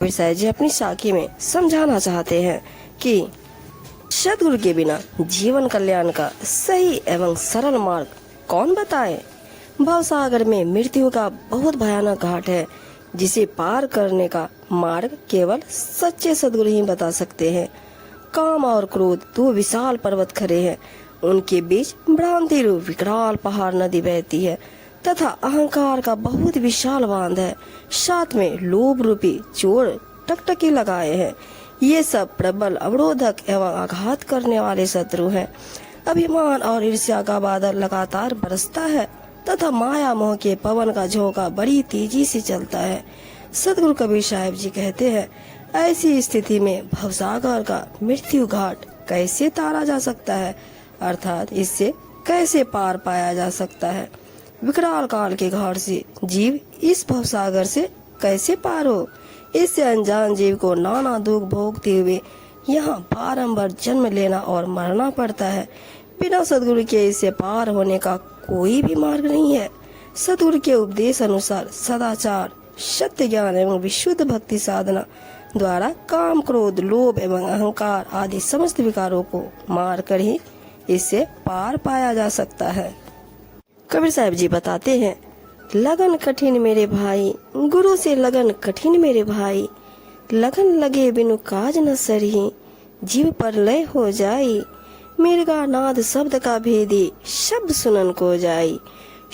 कबीर साहब जी अपनी साखी में समझाना चाहते हैं कि सदगुरु के बिना जीवन कल्याण का सही एवं सरल मार्ग कौन बताए। भवसागर में मृत्यु का बहुत भयानक घाट है, जिसे पार करने का मार्ग केवल सच्चे सदगुरु ही बता सकते हैं। काम और क्रोध दो विशाल पर्वत खड़े हैं, उनके बीच भ्रांति रूप विकराल पहाड़ नदी बहती है तथा अहंकार का बहुत विशाल बांध है। साथ में लोभ रूपी चोर टकटकी लगाए हैं। ये सब प्रबल अवरोधक एवं आघात करने वाले शत्रु हैं। अभिमान और ईर्ष्या का बादल लगातार बरसता है तथा माया मोह के पवन का झोंका बड़ी तेजी से चलता है। सदगुरु कबीर साहब जी कहते हैं, ऐसी स्थिति में भवसागर का मृत्यु घाट कैसे तारा जा सकता है, अर्थात इससे कैसे पार पाया जा सकता है। विकराल काल के घाट से जीव इस भवसागर से कैसे पार हो। इससे अनजान जीव को नाना दुख भोगते हुए यहाँ बारंबार जन्म लेना और मरना पड़ता है। बिना सदगुरु के इससे पार होने का कोई भी मार्ग नहीं है। सदगुरु के उपदेश अनुसार सदाचार, सत्य ज्ञान एवं विशुद्ध भक्ति साधना द्वारा काम, क्रोध, लोभ एवं अहंकार आदि समस्त विकारों को मार कर ही इससे पार पाया जा सकता है। कबीर साहब जी बताते हैं, लगन कठिन मेरे भाई, गुरु से लगन कठिन मेरे भाई। लगन लगे बिनु काज न सरही, जीव पर लय हो जाई। मिर्गा नाद शब्द का भेदी, शब्द सुनन को जाई।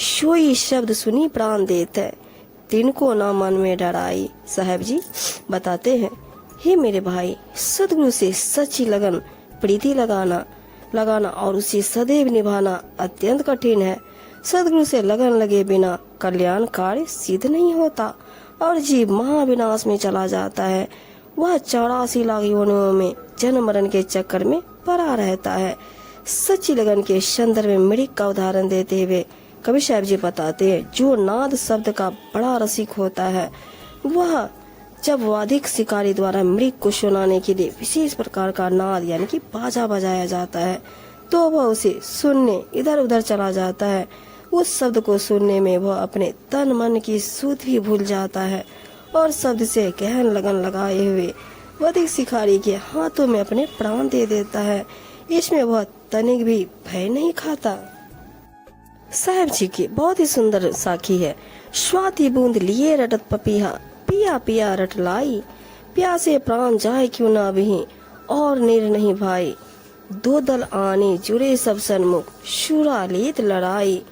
सोई शब्द सुनी प्राण देते, तिनको ना मन में डराई। साहब जी बताते हैं, हे मेरे भाई, सदगुरु से सच्ची लगन प्रीति लगाना और उसे सदैव निभाना अत्यंत कठिन है। सदगुरु से लगन लगे बिना कल्याण कार्य सिद्ध नहीं होता और जीव महाविनाश में चला जाता है। वह 84 लाख योनियों में जन्म मरण के चक्कर में पड़ा रहता है। सच्ची लगन के संदर्भ में मृग का उदाहरण देते हुए कबीर साहब जी बताते हैं, जो नाद शब्द का बड़ा रसिक होता है, वह जब वादिक शिकारी द्वारा मृग को सुनाने के लिए विशेष प्रकार का नाद यानी कि बाजा बजाया जाता है, तो वह उसे सुनने इधर उधर चला जाता है। उस शब्द को सुनने में वह अपने तन मन की सुध भी भूल जाता है और शब्द से गहन लगन लगाए हुए वादिक शिकारी के हाथों में अपने प्राण दे देता है। इसमें वह तनिक भी भय नहीं खाता। साहब जी की बहुत ही सुंदर साखी है। स्वाति बूंद लिए रटत पपीहा, पिया पिया रट लाई। प्यासे प्राण जाए क्यों ना बही, और निर नहीं भाई। दो दल आने जुड़े सब सन्मुख, शूरा लेत लड़ाई।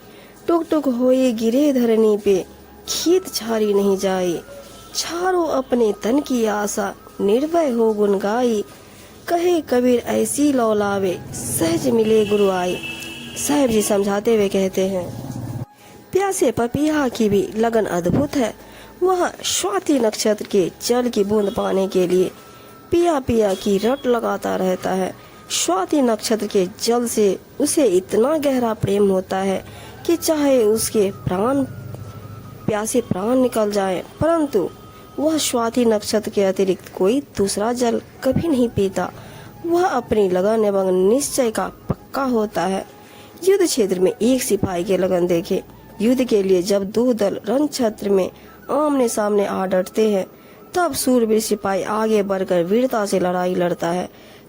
टुक टुक होए गिरे धरनी पे, खेत छारी नहीं जाए। छारो अपने तन की आशा, निर्भय हो गुन गाई। कहे कबीर ऐसी लौलावे, सहज मिले गुरु आई। साहब जी समझाते हुए कहते हैं, प्यासे पपीहा की भी लगन अद्भुत है। वह स्वाति नक्षत्र के जल की बूंद पाने के लिए पिया पिया की रट लगाता रहता है। स्वाति नक्षत्र के जल से उसे इतना गहरा प्रेम होता है कि चाहे उसके प्यासे प्राण निकल जाए, परंतु वह स्वाति नक्षत्र के अतिरिक्त कोई दूसरा जल कभी नहीं पीता। वह अपनी लगन एवं निश्चय का पक्का होता है। युद्ध क्षेत्र में एक सिपाही के लगन देखे। युद्ध के लिए जब दो दल रण क्षेत्र में आमने सामने आ डटते हैं, तब सूरवीर सिपाही आगे बढ़कर वीरता से लड़ाई लड़ता है।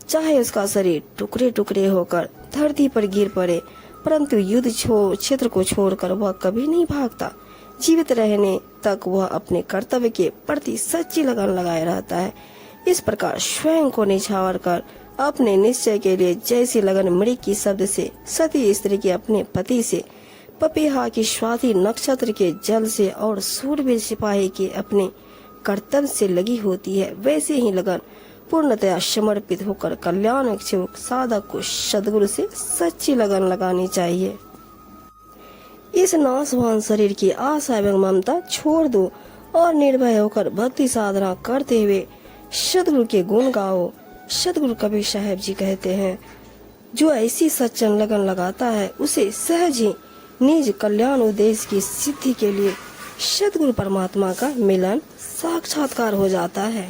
चाहे उसका शरीर टुकड़े टुकड़े होकर धरती पर गिर पड़े, परंतु युद्ध क्षेत्र को छोड़कर वह कभी नहीं भागता। जीवित रहने तक वह अपने कर्तव्य के प्रति सच्ची लगन लगाए रहता है। इस प्रकार स्वयं को निछावर कर अपने निश्चय के लिए जैसी लगन मृग की शब्द से, सती स्त्री के अपने पति से, पपीहा की स्वाति नक्षत्र के जल से और सूरवीर सिपाही के अपने कर्तव्य से लगी होती है, वैसे ही लगन पूर्णतया समर्पित होकर कल्याण इच्छुक साधक को सद्गुरु से सच्ची लगन लगानी चाहिए। इस नाशवान शरीर की आशा एवं ममता छोड़ दो और निर्भय होकर भक्ति साधना करते हुए सद्गुरु के गुण गाओ। सद्गुरु कबीर साहब जी कहते हैं, जो ऐसी सच्चन लगन लगाता है उसे सहज ही निज कल्याण उद्देश्य की सिद्धि के लिए सद्गुरु परमात्मा का मिलन साक्षात्कार हो जाता है।